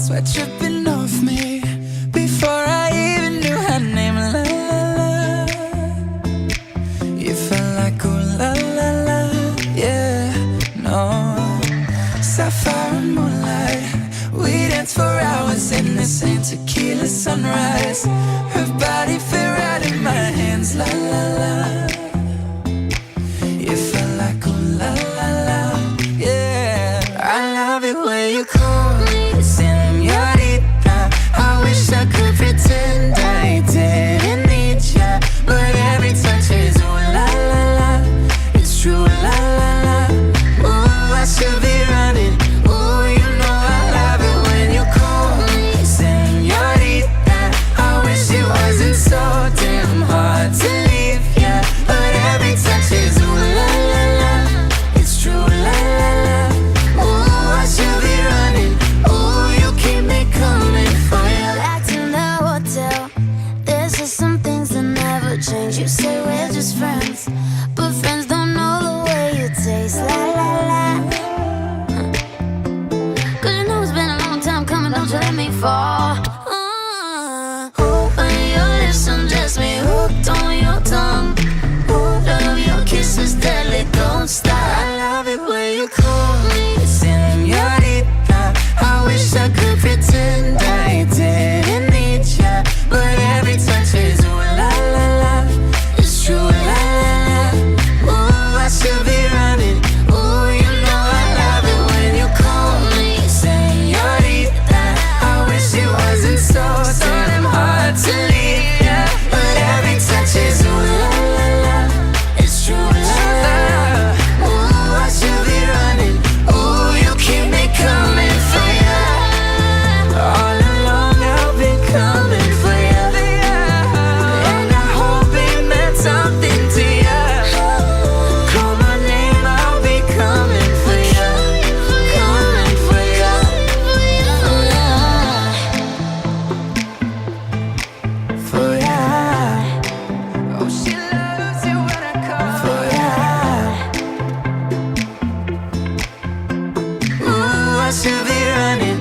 sweat dripping off me before I even knew her name. La la la, you felt like ooh la la la, yeah, no. Sapphire and moonlight, we danced for hours in the same tequila sunrise. Her body fit right in my hands. La la la, you felt like ooh la la la, yeah. I love it when you call me señorita. I wish I could pretend I didn't need ya, but every touch is ooh la la la. It's true, la la la. Ooh, I should be running. Ooh, you know I love it when you call me señorita. I wish it wasn't so damn hard to leave ya, but every touch is ooh la la la. It's true, la la la. Ooh, I should be running. Ooh, you keep me coming for ya. Back in the hotel, there's just some things that never change. You say we're just friends, but friends don't know the way you taste. La la la. Cause you know it's been a long time coming, don't you let me fall. When your lips undress me, hooked on your tongue. Ooh, love your kisses deadly, don't stop. I love it when you call me señorita. I wish I could pretend I didn't need ya, but every touch is ooh la la la. It's true, la la la. Ooh, I should be running. Ooh, you know I love it when you call me señorita. I wish it wasn't so damn hard to leave ya, but every touch is ooh la la la. It's true, la la la. Ooh, I should be running. Ooh, you keep me coming for ya. All along I've been coming for ya, and I hope it meant something to ya. Call my name, I'll be coming for ya, coming for ya. For ya. Oh, she loves it when I call for ya. Ooh, I should be running.